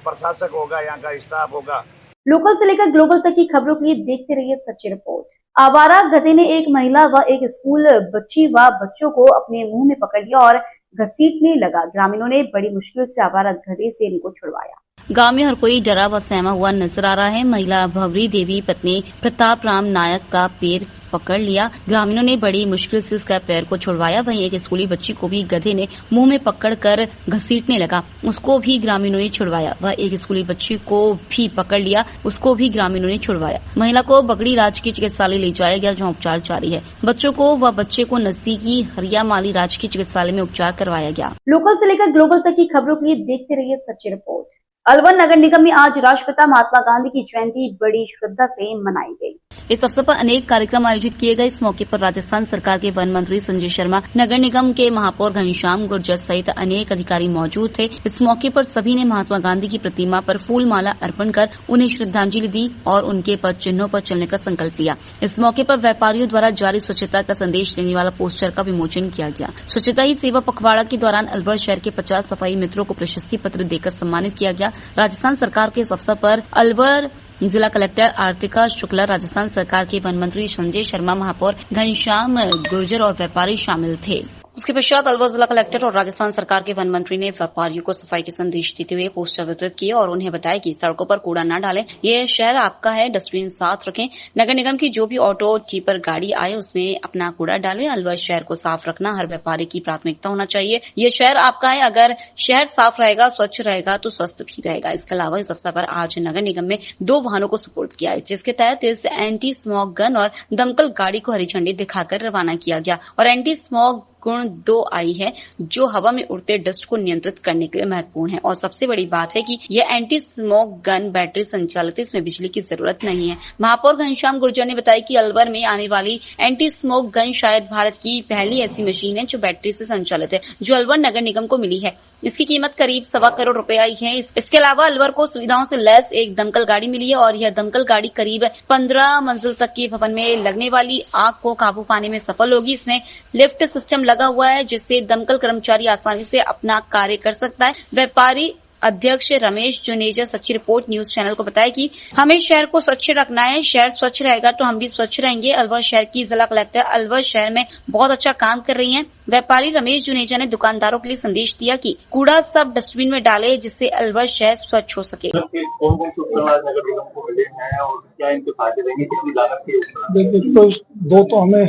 प्रशासक होगा, यहाँ का स्टाफ होगा। लोकल से लेकर ग्लोबल तक की खबरों के लिए देखते रहिए सच्ची रिपोर्ट। आवारा गधे ने एक महिला व एक स्कूल बच्ची व बच्चों को अपने मुंह में पकड़ लिया और घसीटने लगा। ग्रामीणों ने बड़ी मुश्किल से आवारा गधे से इनको छुड़वाया। गांव में हर कोई डरा व सहमा हुआ नजर आ रहा है। महिला भवरी देवी पत्नी प्रताप राम नायक का पैर पकड़ लिया। ग्रामीणों ने बड़ी मुश्किल से उसका पैर को छुड़वाया। वहीं एक स्कूली बच्ची को भी गधे ने मुंह में पकड़कर घसीटने लगा, उसको भी ग्रामीणों ने छुड़वाया। वह एक स्कूली बच्ची को भी पकड़ लिया, उसको भी ग्रामीणों ने छुड़वाया। महिला को बगड़ी राजकीय चिकित्सालय ले जाया गया, जहां उपचार जारी है। बच्चों को व बच्चे को नजदीकी हरियामाली राजकीय चिकित्सालय में उपचार करवाया गया। लोकल से लेकर ग्लोबल तक की खबरों के लिए देखते रहिए सच्ची रिपोर्ट। अलवर नगर निगम में आज राष्ट्रपिता महात्मा गांधी की जयंती बड़ी श्रद्धा से मनाई गई। इस अवसर पर अनेक कार्यक्रम आयोजित किए गए। इस मौके पर राजस्थान सरकार के वन मंत्री संजय शर्मा, नगर निगम के महापौर घनश्याम गुर्जर सहित अनेक अधिकारी मौजूद थे। इस मौके पर सभी ने महात्मा गांधी की प्रतिमा पर फूल माला अर्पण कर उन्हें श्रद्धांजलि दी और उनके पद चिन्हों पर चलने का संकल्प लिया। इस मौके पर व्यापारियों द्वारा जारी स्वच्छता का संदेश देने वाला पोस्टर का विमोचन किया गया। स्वच्छता ही सेवा पखवाड़ा के दौरान अलवर शहर के 50 सफाई मित्रों को प्रशस्ति पत्र देकर सम्मानित किया गया। राजस्थान सरकार के इस अवसर पर अलवर जिला कलेक्टर आर्तिका शुक्ला, राजस्थान सरकार के वन मंत्री संजय शर्मा, महापौर घनश्याम गुर्जर और व्यापारी शामिल थे। उसके पश्चात अलवर जिला कलेक्टर और राजस्थान सरकार के वन मंत्री ने व्यापारियों को सफाई के संदेश देते हुए पोस्टर वितरित किए और उन्हें बताया कि सड़कों पर कूड़ा न डालें, ये शहर आपका है, डस्टबिन साथ रखें। नगर निगम की जो भी ऑटो टिपर गाड़ी आए उसमें अपना कूड़ा डालें। अलवर शहर को साफ रखना हर व्यापारी की प्राथमिकता होना चाहिए। ये शहर आपका है, अगर शहर साफ रहेगा, स्वच्छ रहेगा तो स्वस्थ भी रहेगा। इसके अलावा इस अवसर पर आज नगर निगम में 2 वाहनों को सुपुर्द किया है, जिसके तहत इस एंटी स्मोक गन और दमकल गाड़ी को हरी झंडी दिखाकर रवाना किया गया। और एंटी स्मोक गुण 2 आई है, जो हवा में उड़ते डस्ट को नियंत्रित करने के लिए महत्वपूर्ण है। और सबसे बड़ी बात है कि यह एंटी स्मोक गन बैटरी संचालित है, इसमें बिजली की जरूरत नहीं है। महापौर घनश्याम गुर्जर ने बताया कि अलवर में आने वाली एंटी स्मोक गन शायद भारत की पहली ऐसी मशीन है जो बैटरी से संचालित है, जो अलवर नगर निगम को मिली है। इसकी कीमत करीब 1.25 करोड़ रुपए आई है। इसके अलावा अलवर को सुविधाओं से लैस एक दमकल गाड़ी मिली है और यह दमकल गाड़ी करीब 15 मंजिल तक के भवन में लगने वाली आग को काबू पाने में सफल होगी। इसमें लिफ्ट सिस्टम लगा हुआ है, जिससे दमकल कर्मचारी आसानी से अपना कार्य कर सकता है। व्यापारी अध्यक्ष रमेश जुनेजा सच्ची रिपोर्ट न्यूज चैनल को बताया कि हमें शहर को स्वच्छ रखना है, शहर स्वच्छ रहेगा तो हम भी स्वच्छ रहेंगे। अलवर शहर की जिला कलेक्टर अलवर शहर में बहुत अच्छा काम कर रही हैं। व्यापारी रमेश जुनेजा ने दुकानदारों के लिए संदेश दिया कि कूड़ा सब डस्टबिन में डाले, जिससे अलवर शहर स्वच्छ हो सके। कौन कौन से उपकरण नगर निगम को मिले हैं और क्या इनके फायदे देंगे, कितनी लागत के? देखिए, तो 2 हमें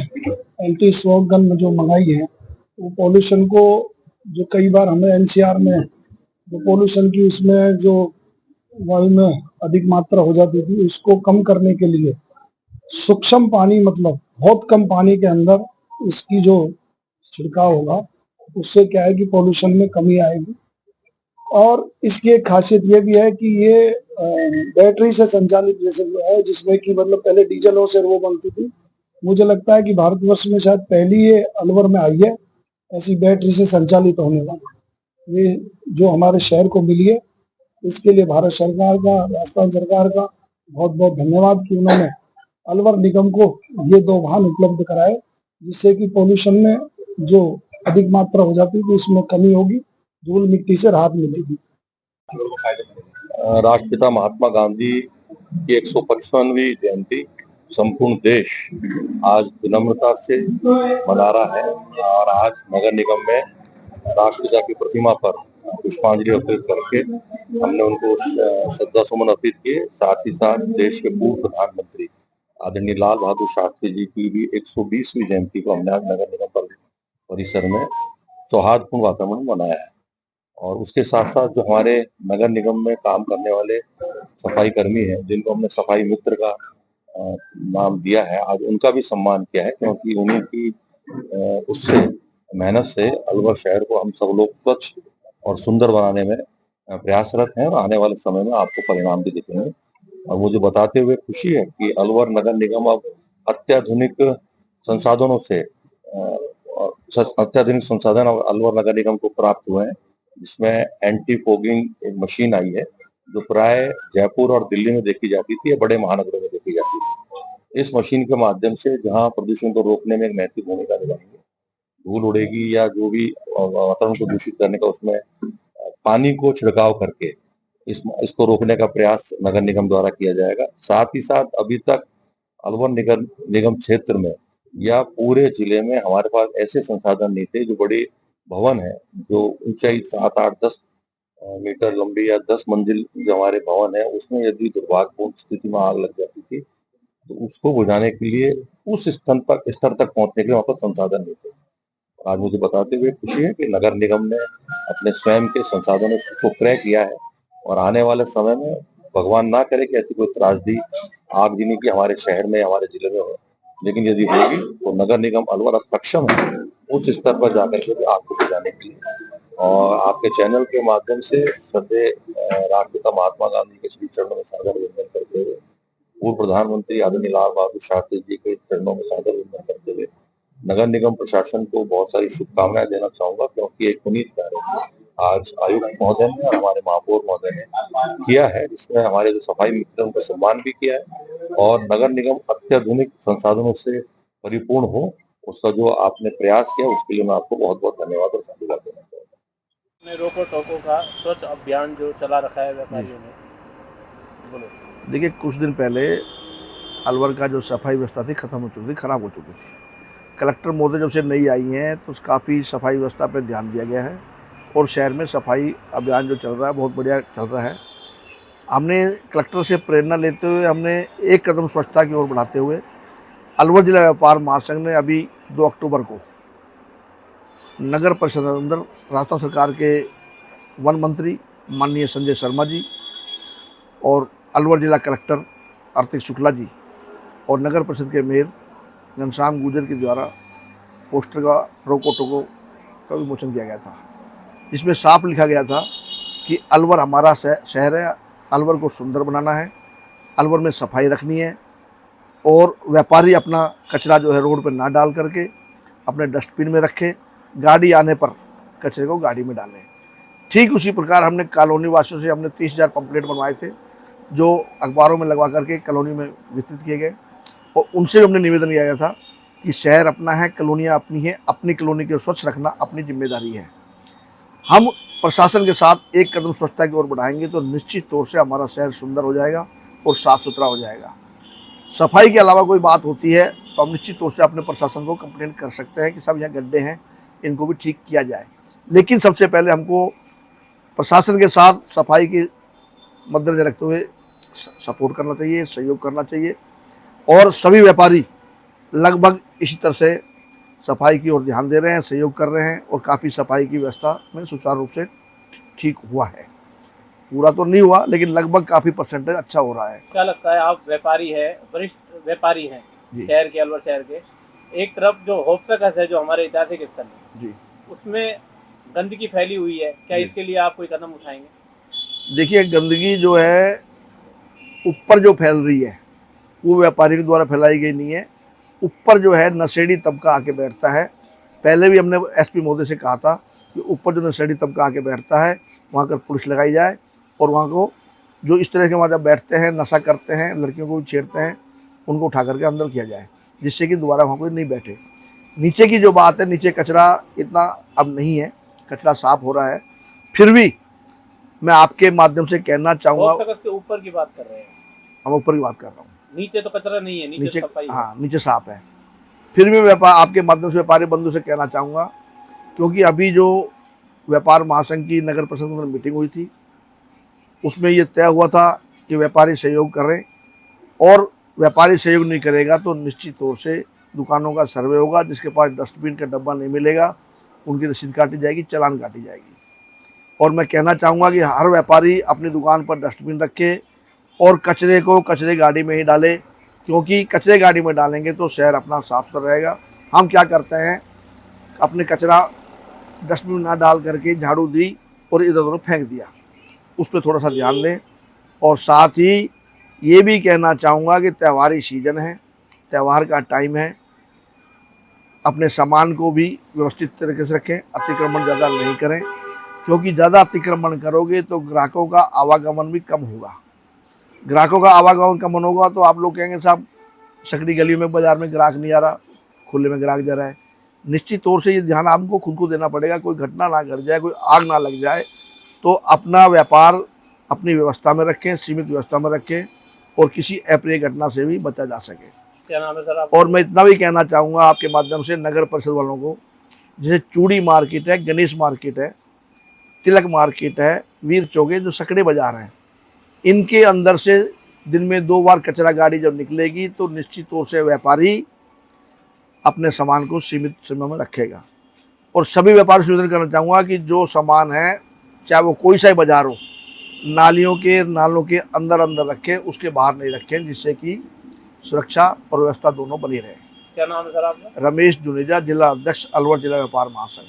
एंटी स्मोक गन जो मंगाई है, वो पॉल्यूशन को, जो कई बार हमें एनसीआर में जो पॉल्यूशन की उसमें जो वायु में अधिक मात्रा हो जाती थी, उसको कम करने के लिए सूक्ष्म पानी, मतलब बहुत कम पानी के अंदर इसकी जो छिड़काव होगा उससे क्या है कि पॉल्यूशन में कमी आएगी। और इसकी एक खासियत ये भी है कि ये बैटरी से संचालित जैसे है, जिसमें कि मतलब पहले डीजलों से वो बनती थी। मुझे लगता है कि भारतवर्ष में शायद पहली ये अलवर में आई है ऐसी बैटरी से संचालित होने वाली। ये जो हमारे शहर को मिली है, इसके लिए भारत सरकार का, राजस्थान सरकार का बहुत बहुत धन्यवाद कि उन्होंने अलवर निगम को ये 2 वाहन उपलब्ध कराए, जिससे कि पॉल्यूशन में जो अधिक मात्रा हो जाती थी उसमें कमी होगी, धूल मिट्टी से राहत मिलेगी। राष्ट्रपिता महात्मा गांधी की 155वीं जयंती संपूर्ण देश आज विनम्रता से मना रहा है और आज नगर निगम में राष्ट्रपिता की प्रतिमा पर पुष्पांजलि अर्पित करके हमने उनको श्रद्धा सुमन अर्पित किए। साथ ही साथ देश के पूर्व प्रधानमंत्री आदरणीय लाल बहादुर शास्त्री जी की भी 120वीं जयंती को हमने आज नगर निगम परिसर में सौहार्दपूर्ण वातावरण बनाया है। और उसके साथ साथ जो हमारे नगर निगम में काम करने वाले सफाई कर्मी हैं, जिनको हमने सफाई मित्र का नाम दिया है, आज उनका भी सम्मान किया है, क्योंकि उन्हीं की उससे मेहनत से अलवर शहर को हम सब लोग स्वच्छ और सुंदर बनाने में प्रयासरत हैं और आने वाले समय में आपको परिणाम भी दिखेंगे। और मुझे बताते हुए खुशी है कि अलवर नगर निगम अब अत्याधुनिक संसाधन अलवर नगर निगम को प्राप्त हुए हैं, जिसमें एंटी फोगिंग एक मशीन आई है जो प्राय जयपुर और दिल्ली में देखी जाती थी या बड़े महानगरों में देखी जाती थी। इस मशीन के माध्यम से जहां प्रदूषण को रोकने में एक महत्वपूर्ण भूमिका निभाएंगे, धूल उड़ेगी या जो भी वातावरण को दूषित करने का, उसमें पानी को छिड़काव करके इसको रोकने का प्रयास नगर निगम द्वारा किया जाएगा। साथ ही साथ अभी तक अलवर निगम क्षेत्र में या पूरे जिले में हमारे पास ऐसे संसाधन नहीं थे। जो बड़े भवन है, जो ऊंचाई 7, 8, 10 मीटर लंबी या 10 मंजिल जो हमारे भवन है, उसमें यदि दुर्भाग्यपूर्ण स्थिति में आग लग जाती थी तो उसको बुझाने के लिए उस स्तर तक पहुंचने के लिए वहां पर संसाधन नहीं थे। आज मुझे बताते हुए खुशी है कि नगर निगम ने अपने स्वयं के संसाधनों को क्रय किया है और आने वाले समय में भगवान ना करे कि ऐसी कोई त्रासदी आगजनी की हमारे शहर में, हमारे जिले में हो, लेकिन यदि होगी तो नगर निगम अलवर अब सक्षम है उस स्तर पर जाकर के आग को बुझाने के लिए। और आपके चैनल के माध्यम से श्रद्धेय राष्ट्रपिता महात्मा गांधी के श्री चरणों में सादर वंदन करते हुए, पूर्व प्रधानमंत्री आदरणीय लाल बहादुर शास्त्री जी के चरणों में सादर वंदन करते हुए नगर निगम प्रशासन को बहुत सारी शुभकामनाएं देना चाहूंगा, क्योंकि एक पुनीत कार्य आज आयुक्त महोदय ने और हमारे महापौर महोदय ने किया है, जिसमें हमारे जो सफाई मित्र उनका सम्मान भी किया है और नगर निगम अत्याधुनिक संसाधनों से परिपूर्ण हो, उसका जो आपने प्रयास किया उसके लिए मैं आपको बहुत बहुत धन्यवाद और साधुवाद देना चाहूँगा। रोको टोको का स्वच्छ अभियान जो चला रखा है व्यापारियों ने, बोलो। देखिए, कुछ दिन पहले अलवर का जो सफाई व्यवस्था थी खत्म हो चुकी थी, खराब हो चुकी थी। कलेक्टर महोदय जब से नई आई हैं तो काफ़ी सफाई व्यवस्था पर ध्यान दिया गया है और शहर में सफाई अभियान जो चल रहा है बहुत बढ़िया चल रहा है। हमने कलेक्टर से प्रेरणा लेते हुए हमने एक कदम स्वच्छता की ओर बढ़ाते हुए अलवर जिला व्यापार महासंघ ने अभी 2 अक्टूबर को नगर परिषद अंदर राजस्थान सरकार के वन मंत्री माननीय संजय शर्मा जी और अलवर जिला कलेक्टर आर्थिक शुक्ला जी और नगर परिषद के मेयर घनश्याम गुर्जर के द्वारा पोस्टर का रोको टोको का विमोचन किया गया था, जिसमें साफ लिखा गया था कि अलवर हमारा शहर है, अलवर को सुंदर बनाना है, अलवर में सफाई रखनी है और व्यापारी अपना कचरा जो है रोड पर ना डाल करके अपने डस्टबिन में रखे, गाड़ी आने पर कचरे को गाड़ी में डालें। ठीक उसी प्रकार हमने कॉलोनी वासियों से हमने 30,000 पंपलेट बनवाए थे जो अखबारों में लगवा करके कॉलोनी में वितरित किए गए और उनसे हमने निवेदन किया गया था कि शहर अपना है, कॉलोनियाँ अपनी हैं, अपनी कॉलोनी को स्वच्छ रखना अपनी जिम्मेदारी है। हम प्रशासन के साथ एक कदम स्वच्छता की ओर बढ़ाएंगे तो निश्चित तौर से हमारा शहर सुंदर हो जाएगा और साफ़ सुथरा हो जाएगा। सफाई के अलावा कोई बात होती है तो हम निश्चित तौर से अपने प्रशासन को कंप्लेंट कर सकते हैं कि सब यहाँ गड्ढे हैं, इनको भी ठीक किया जाए। लेकिन सबसे पहले हमको प्रशासन के साथ सफाई के मद्देनजर रखते हुए सपोर्ट करना चाहिए, सहयोग करना चाहिए और सभी व्यापारी लगभग इसी तरह से सफाई की ओर ध्यान दे रहे हैं, सहयोग कर रहे हैं और काफ़ी सफाई की व्यवस्था में सुचारू रूप से ठीक हुआ है। पूरा तो नहीं हुआ लेकिन लगभग काफ़ी परसेंटेज अच्छा हो रहा है। क्या लगता है, आप व्यापारी है, वरिष्ठ व्यापारी हैं शहर के, अलवर शहर के, एक तरफ जो होप्सकस है जो हमारे ऐतिहासिक स्थल है जी, उसमें गंदगी फैली हुई है, क्या इसके लिए आप कोई कदम उठाएंगे? देखिए, गंदगी जो है ऊपर जो फैल रही है वो व्यापारी के द्वारा फैलाई गई नहीं है। ऊपर जो है नशेड़ी तबका आके बैठता है। पहले भी हमने एसपी महोदय से कहा था कि ऊपर जो नशेड़ी तबका आके बैठता है वहाँ पर पुलिस लगाई जाए और वहाँ को जो इस तरह के वहाँ जब बैठते हैं, नशा करते हैं, लड़कियों को भी छेड़ते हैं, उनको उठा करके अंदर किया जाए, जिससे कि दोबारा वहाँ कोई नहीं बैठे। नीचे की जो बात है, नीचे कचरा इतना अब नहीं है, कचरा साफ हो रहा है। फिर भी मैं आपके माध्यम से कहना चाहूँगा, के ऊपर की बात कर रहे हैं हम, ऊपर की बात कर रहा हूँ, नीचे तो कचरा नहीं है, नीचे सफाई है। हाँ, नीचे साफ है। फिर भी आपके माध्यम से व्यापारी बंधु से कहना चाहूँगा, क्योंकि अभी जो व्यापार महासंघ की नगर परिषद में मीटिंग हुई थी उसमें ये तय हुआ था कि व्यापारी सहयोग करें, और व्यापारी सहयोग नहीं करेगा तो निश्चित तौर से दुकानों का सर्वे होगा, जिसके पास डस्टबिन का डब्बा नहीं मिलेगा उनकी रसीद काटी जाएगी, चालान काटी जाएगी। और मैं कहना चाहूँगा कि हर व्यापारी अपनी दुकान पर डस्टबिन रखे और कचरे को कचरे गाड़ी में ही डाले, क्योंकि कचरे गाड़ी में डालेंगे तो शहर अपना साफ सुथरा रहेगा। हम क्या करते हैं, अपने कचरा डस्टबिन ना डाल करके झाड़ू दी और इधर उधर फेंक दिया, उस पर थोड़ा सा ध्यान दें। और साथ ही ये भी कहना चाहूँगा कि त्योहारी सीजन है, त्यौहार का टाइम है, अपने सामान को भी व्यवस्थित तरीके से रखें, अतिक्रमण ज़्यादा नहीं करें, क्योंकि ज़्यादा अतिक्रमण करोगे तो ग्राहकों का आवागमन भी कम होगा। ग्राहकों का आवागमन कम होगा तो आप लोग कहेंगे साहब सकड़ी गली में बाज़ार में ग्राहक नहीं आ रहा, खुले में ग्राहक जा रहा है। निश्चित तौर से ये ध्यान आपको खुद को देना पड़ेगा, कोई घटना ना घट जाए, कोई आग ना लग जाए, तो अपना व्यापार अपनी व्यवस्था में रखें, सीमित व्यवस्था में रखें और किसी अप्रिय घटना से भी बचा जा सके। क्या नाम है सर आपका? और मैं इतना भी कहना चाहूँगा आपके माध्यम से नगर परिषद वालों को, जैसे चूड़ी मार्केट है, गणेश मार्केट है, तिलक मार्केट है, वीर चौक है, जो सकड़े बाजार हैं, इनके अंदर से दिन में 2 बार कचरा गाड़ी जब निकलेगी तो निश्चित तौर से व्यापारी अपने सामान को सीमित समय में रखेगा। और सभी व्यापारी से निवेदन करना चाहूँगा कि जो सामान है, चाहे वो कोई सा ही बाजार हो, नालों के अंदर रखें, उसके बाहर नहीं रखें, जिससे कि सुरक्षा और व्यवस्था दोनों बनी रहे। क्या नाम है सर आपका? रमेश जुनेजा, जिला अध्यक्ष, अलवर जिला व्यापार महासंघ।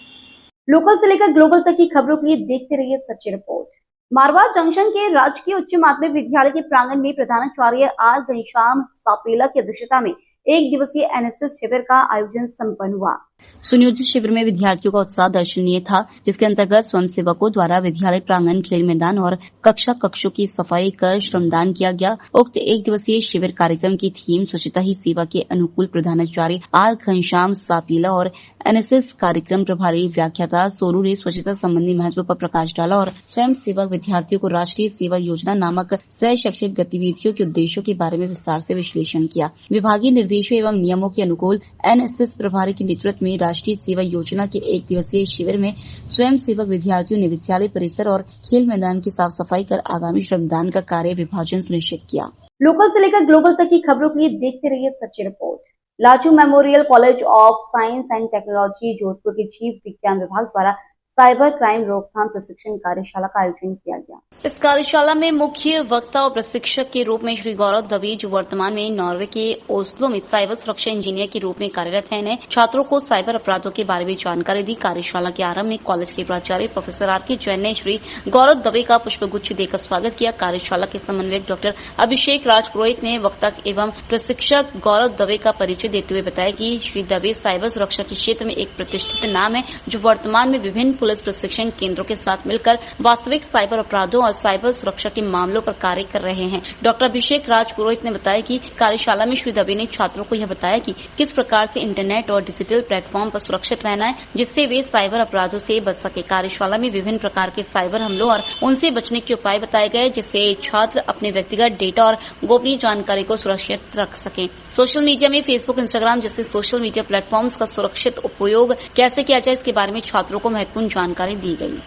लोकल से लेकर ग्लोबल तक की खबरों के लिए देखते रहिए सच्ची रिपोर्ट। मारवाड़ जंक्शन के राजकीय उच्च माध्यमिक विद्यालय के प्रांगण में प्रधानाचार्य आर घनश्याम सापेला की अध्यक्षता में 1 दिवसीय एनएसएस शिविर का आयोजन संपन्न हुआ। सुनियोजित शिविर में विद्यार्थियों का उत्साह दर्शनीय था, जिसके अंतर्गत स्वयंसेवकों द्वारा विद्यालय प्रांगण, खेल मैदान और कक्षों की सफाई कर श्रमदान किया गया। उक्त 1 दिवसीय शिविर कार्यक्रम की थीम स्वच्छता ही सेवा के अनुकूल प्रधानाचार्य आर घनश्याम सापेला और एनएसएस कार्यक्रम प्रभारी व्याख्याता सोनू ने स्वच्छता संबंधी महत्व पर प्रकाश डाला और स्वयं सेवक विद्यार्थियों को राष्ट्रीय सेवा योजना नामक सह शैक्षिक गतिविधियों के उद्देश्यों के बारे में विस्तार से विश्लेषण किया। विभागीय निर्देशों एवं नियमों के अनुकूल एनएसएस प्रभारी के नेतृत्व में राष्ट्रीय सेवा योजना के 1 दिवसीय शिविर में स्वयं सेवक विद्यार्थियों ने विद्यालय परिसर और खेल मैदान की साफ सफाई कर आगामी श्रमदान का कार्य विभाजन सुनिश्चित किया। लोकल से लेकर ग्लोबल तक की खबरों के लिए देखते रहिए सच्ची report. Lachoo memorial college of science and technology Jodhpur के जीव विज्ञान विभाग द्वारा साइबर क्राइम रोकथाम प्रशिक्षण कार्यशाला का आयोजन किया गया। इस कार्यशाला में मुख्य वक्ता और प्रशिक्षक के रूप में श्री गौरव दवे, जो वर्तमान में नॉर्वे के ओस्लो में साइबर सुरक्षा इंजीनियर के रूप में कार्यरत हैं, ने छात्रों को साइबर अपराधों के बारे में जानकारी दी। कार्यशाला के आरंभ में कॉलेज के प्राचार्य प्रोफेसर आर.के. जैन ने श्री गौरव दवे का पुष्पगुच्छ देकर स्वागत किया। कार्यशाला के समन्वयक डॉक्टर अभिषेक राज पुरोहित ने वक्ता एवं प्रशिक्षक गौरव दवे का परिचय देते हुए बताया कि श्री दवे साइबर सुरक्षा के क्षेत्र में एक प्रतिष्ठित नाम है, जो वर्तमान में विभिन्न पुलिस प्रशिक्षण केंद्रों के साथ मिलकर वास्तविक साइबर अपराधों और साइबर सुरक्षा के मामलों पर कार्य कर रहे हैं। डॉक्टर अभिषेक राज पुरोहित ने बताया कि कार्यशाला में श्री दवे ने छात्रों को यह बताया कि किस प्रकार से इंटरनेट और डिजिटल प्लेटफॉर्म पर सुरक्षित रहना है, जिससे वे साइबर अपराधों से बच सके। कार्यशाला में विभिन्न प्रकार के साइबर हमलों और उनसे बचने के उपाय बताए गए, जिससे छात्र अपने व्यक्तिगत डेटा और गोपनीय जानकारी को सुरक्षित रख सकें। सोशल मीडिया में फेसबुक, इंस्टाग्राम जैसे सोशल मीडिया प्लेटफॉर्म्स का सुरक्षित उपयोग कैसे किया जाए, इसके बारे में छात्रों को महत्वपूर्ण जानकारी दी गई।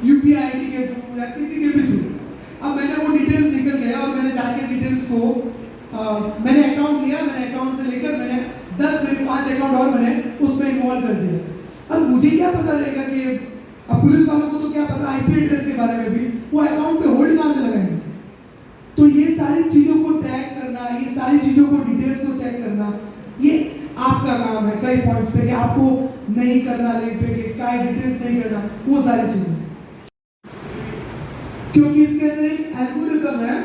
यूपीआई आईडी के थ्रू या किसी के भी थ्रू अब मैंने वो डिटेल्स निकल गया और मैंने जाके डिटेल्स को मैंने अकाउंट लिया, मैंने अकाउंट से लेकर मैंने 5 अकाउंट और मैंने उसमें इन्वॉल्व कर दिया। अब मुझे क्या पता रहेगा कि अब पुलिस वालों को तो क्या पता आईपी एड्रेस के बारे में भी, वो अकाउंट पे होल्ड कहाँ से लगाएंगे। तो ये सारी चीजों को ट्रैक करना, ये सारी चीजों को डिटेल्स को चेक करना, ये आपका काम है कई पॉइंट्स पे कि आपको नहीं करना, लिंक पे क्लिक, काय डिटेल्स नहीं करना, वो सारी चीजें, क्योंकि इसके अंदर एक एल्गोरिथम है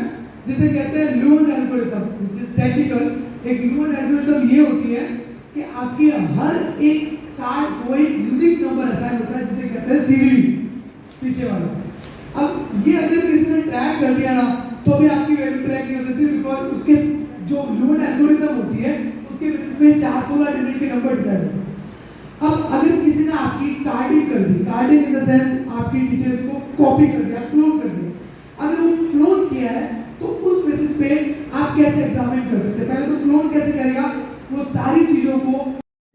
जिसे कहते हैं लून एल्गोरिथम, व्हिच इज टेक्निकल। एक लून एल्गोरिथम ये होती है कि आपके हर एक कार्ड को एक यूनिक नंबर असाइन होता है जिसे कहते हैं सीवीवी, पीछे वाला। अब ये अगर किसी ने ट्रैक कर दिया ना तो भी आपकी वैल्यू ट्रैक नहीं हो सकती, बिकॉज उसके जो लून एल्गोरिथम होती है उसके बेसिस पे 416 डिजिट के नंबर डिसाइड होते हैं। अब अगर किसी ने आपकी कार्डिंग कर दी, कार्डिंग इन द सेंस आपकी डिटेल्स को कॉपी कर दिया, क्लोन कर दिया, अगर वो क्लोन किया है तो उस बेसिस पे आप कैसे एग्जामिन कर सकते हैं? पहले तो क्लोन कैसे करेगा, वो सारी चीजों को।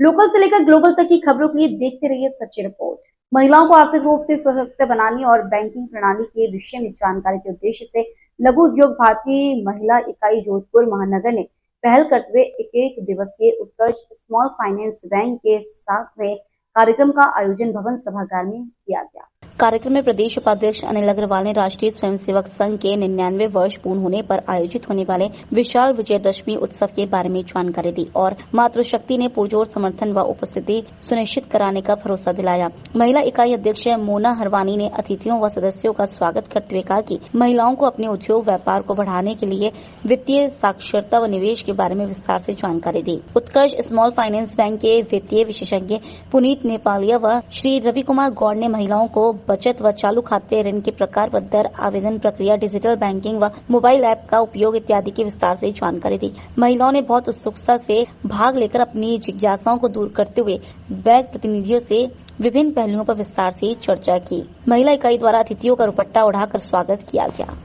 लोकल से लेकर ग्लोबल तक की खबरों के लिए देखते रहिए सच्ची रिपोर्ट। महिलाओं को आर्थिक रूप से सशक्त बनाने और बैंकिंग प्रणाली के विषय में जानकारी के उद्देश्य से लघु उद्योग भारतीय महिला इकाई जोधपुर महानगर ने पहल करते हुए एक दिवसीय उत्कर्ष स्मॉल फाइनेंस बैंक के साथ में कार्यक्रम का आयोजन भवन सभागार में किया गया। कार्यक्रम में प्रदेश उपाध्यक्ष अनिल अग्रवाल ने राष्ट्रीय स्वयंसेवक संघ के 99 वर्ष पूर्ण होने पर आयोजित होने वाले विशाल विजयदशमी उत्सव के बारे में जानकारी दी और मातृशक्ति ने पुरजोर समर्थन व उपस्थिति सुनिश्चित कराने का भरोसा दिलाया। महिला इकाई अध्यक्ष मोना हरवानी ने अतिथियों व सदस्यों का स्वागत करते हुए कहा कि महिलाओं को अपने उद्योग व्यापार को बढ़ाने के लिए वित्तीय साक्षरता व निवेश के बारे में विस्तार से जानकारी दी। उत्कर्ष स्मॉल फाइनेंस बैंक के वित्तीय विशेषज्ञ पुनीत नेपालिया व श्री रवि कुमार गौड़ ने महिलाओं को बचत व चालू खाते, ऋण के प्रकार व दर, आवेदन प्रक्रिया, डिजिटल बैंकिंग व मोबाइल ऐप का उपयोग इत्यादि की विस्तार से जानकारी दी। महिलाओं ने बहुत उत्सुकता से भाग लेकर अपनी जिज्ञासाओं को दूर करते हुए बैंक प्रतिनिधियों से विभिन्न पहलुओं पर विस्तार से चर्चा की। महिला इकाई द्वारा अतिथियों का दुपट्टा उड़ाकर स्वागत किया गया।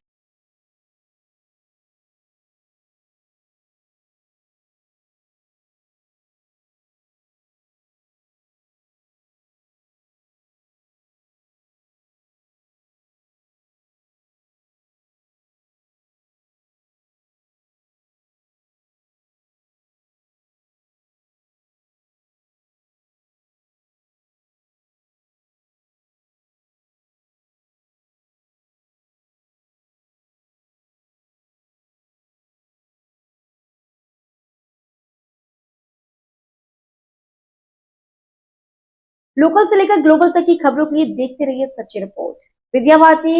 लोकल से लेकर ग्लोबल तक की खबरों के लिए देखते रहिए सच्ची रिपोर्ट। विद्या भारती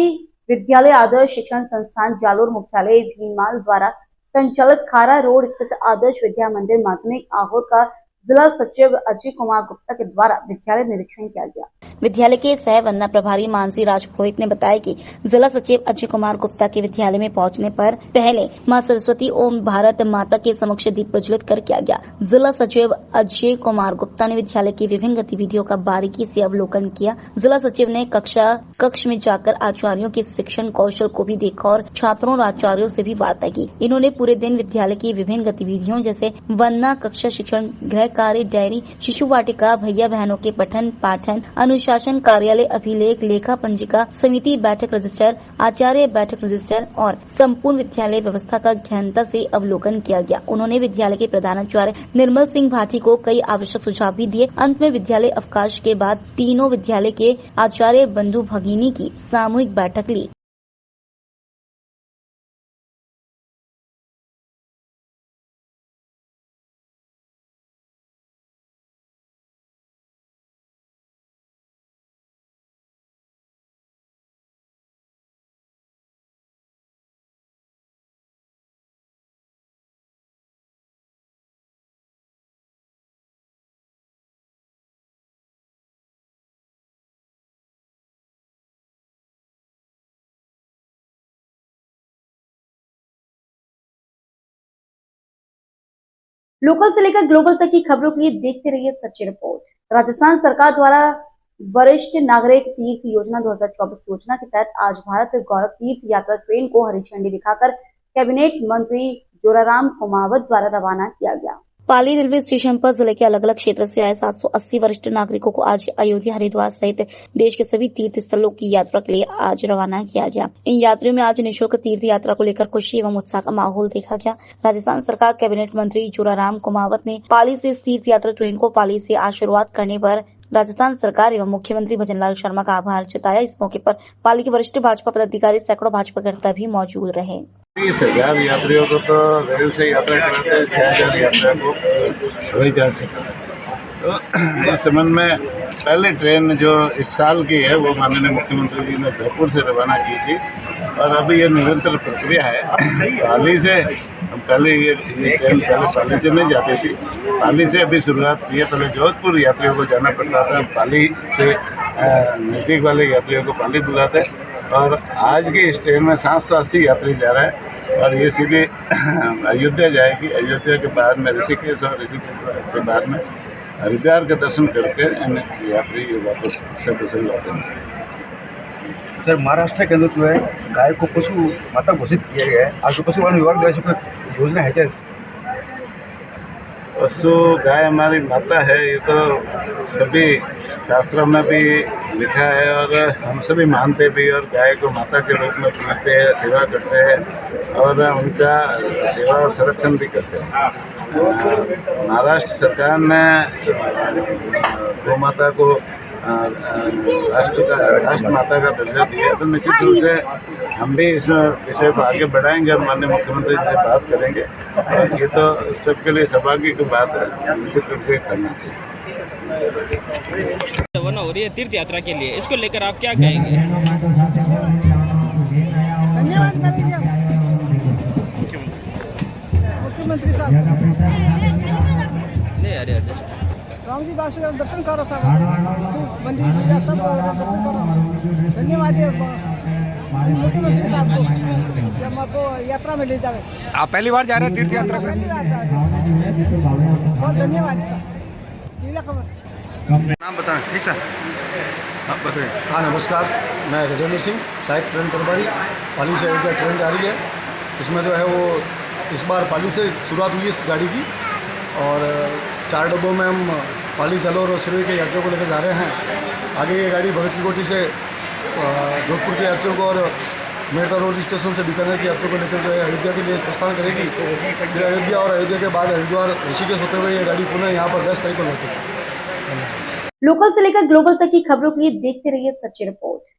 विद्यालय आदर्श शिक्षण संस्थान जालोर मुख्यालय भीनमाल द्वारा संचालित खारा रोड स्थित आदर्श विद्या मंदिर माध्यमिक आहोर का जिला सचिव अजय कुमार गुप्ता के द्वारा विद्यालय निरीक्षण किया गया। विद्यालय के सह वंदना प्रभारी मानसी राजपुरोहित ने बताया कि जिला सचिव अजय कुमार गुप्ता के विद्यालय में पहुंचने पर पहले मां सरस्वती ओम भारत माता के समक्ष दीप प्रज्वलित कर किया गया। जिला सचिव अजय कुमार गुप्ता ने विद्यालय की विभिन्न गतिविधियों का बारीकी से अवलोकन किया। जिला सचिव ने कक्ष में जाकर आचार्यों के शिक्षण कौशल को भी देखा और छात्रों और आचार्यों से भी वार्ता की। इन्होंने पूरे दिन विद्यालय की विभिन्न गतिविधियों जैसे वंदना कक्षा, शिक्षण गृह कार्य, डायरी, शिशु वाटिका, भैया बहनों के पठन पाठन, अनुशासन कार्यालय, अभिलेख, लेखा पंजिका, समिति बैठक रजिस्टर, आचार्य बैठक रजिस्टर और संपूर्ण विद्यालय व्यवस्था का गहनता से अवलोकन किया गया। उन्होंने विद्यालय के प्रधानाचार्य निर्मल सिंह भाटी को कई आवश्यक सुझाव भी दिए। अंत में विद्यालय अवकाश के बाद तीनों विद्यालय के आचार्य बंधु भगिनी की सामूहिक बैठक ली। लोकल से लेकर ग्लोबल तक की खबरों के लिए देखते रहिए सच्ची रिपोर्ट। राजस्थान सरकार द्वारा वरिष्ठ नागरिक तीर्थ योजना 2024 योजना के तहत आज भारत गौरव तीर्थ यात्रा ट्रेन को हरी झंडी दिखाकर कैबिनेट मंत्री जोराराम कुमावत द्वारा रवाना किया गया। पाली रेलवे स्टेशन पर जिले के अलग अलग क्षेत्र से आए 780 वरिष्ठ नागरिकों को आज अयोध्या, हरिद्वार सहित देश के सभी तीर्थ स्थलों की यात्रा के लिए आज रवाना किया गया। इन यात्रियों में आज निःशुल्क तीर्थ यात्रा को लेकर खुशी एवं उत्साह का माहौल देखा गया। राजस्थान सरकार कैबिनेट मंत्री जोराराम कुमावत ने पाली से तीर्थ यात्रा ट्रेन को पाली से आज शुरुआत करने पर राजस्थान सरकार एवं मुख्यमंत्री भजनलाल शर्मा का आभार जताया। इस मौके पर पाली के वरिष्ठ भाजपा पदाधिकारी, सैकड़ों भाजपा कार्यकर्ता भी मौजूद रहे। 30,000 यात्रियों को तो रेल से यात्रा कराते हैं, 6,000 यात्रा को हवाई जहाज से तो इस संबंध में पहली ट्रेन जो इस साल की है वो माननीय मुख्यमंत्री जी ने जयपुर से रवाना की थी और अभी ये निरंतर प्रक्रिया है। पाली से पहले ये ट्रेन पहले पाली से नहीं जाती थी, पाली से अभी शुरुआत की है। पहले जोधपुर यात्रियों को जाना पड़ता था, पाली से नज़दीक वाले यात्रियों को पाली बुलाते और आज की इस ट्रेन में 780 यात्री जा रहे हैं और ये सीधे अयोध्या जाएगी। अयोध्या के बाद में ऋषिकेश और ऋषिकेश के बाद में हरिद्वार के दर्शन करके यात्री वापस सकुशल लौटे हैं। सर, महाराष्ट्र के अंदर जो है गाय को पशु माता घोषित किया गया है, आज पशुपालन विभाग द्वारा कोई योजना है क्या? पशु गाय हमारी माता है, ये तो सभी शास्त्रों में भी लिखा है और हम सभी मानते भी और गाय को माता के रूप में पूजते हैं, सेवा करते हैं और उनका सेवा और संरक्षण भी करते हैं। महाराष्ट्र सरकार ने गौ माता को राष्ट्र माता का दर्जा दिया है, तो निश्चित रूप से हम भी इस विषय को आगे बढ़ाएंगे और माननीय मुख्यमंत्री जी से बात करेंगे और ये तो सबके लिए सौभाग्य की बात है, निश्चित रूप से करना चाहिए। रवाना हो रही है तीर्थ यात्रा के लिए, इसको लेकर आप क्या कहेंगे? धन्यवाद करेंगे मुख्यमंत्री साहब राम जी बास दर्शन करो सब मंदिर पूजा सब दर्शन करो। धन्यवाद मुख्यमंत्री साहब को कि हमको यात्रा में ले जावे। आप पहली बार जा रहे हैं तीर्थ यात्रा में? पहली बार जा रहे हैं। बहुत धन्यवाद सर। नीला खबर नाम बताएं। ठीक सर, आप बताइए। हाँ नमस्कार, मैं गजेंद्र सिंह, सहायक ट्रेन प्रभारी। पाली से अयोध्या ट्रेन जा रही है। इसमें जो है वो इस बार पाली से शुरुआत हुई इस गाड़ी की और 4 डब्बों में हम पाली जलोर और सिरोही के यात्रियों को लेकर जा रहे हैं। आगे ये गाड़ी भगत की कोठी से जोधपुर के यात्रियों को और मेरठ रोड स्टेशन से बीकानेर के यात्रियों को लेकर जो है अयोध्या के लिए प्रस्थान करेगी। फिर अयोध्या और अयोध्या के बाद हरिद्वार ऋषिकेश होते हुए ये गाड़ी पुनः यहाँ पर 10 तारीख को लौटेगी। लोकल से लेकर ग्लोबल तक की खबरों के लिए देखते रहिए सच्ची रिपोर्ट।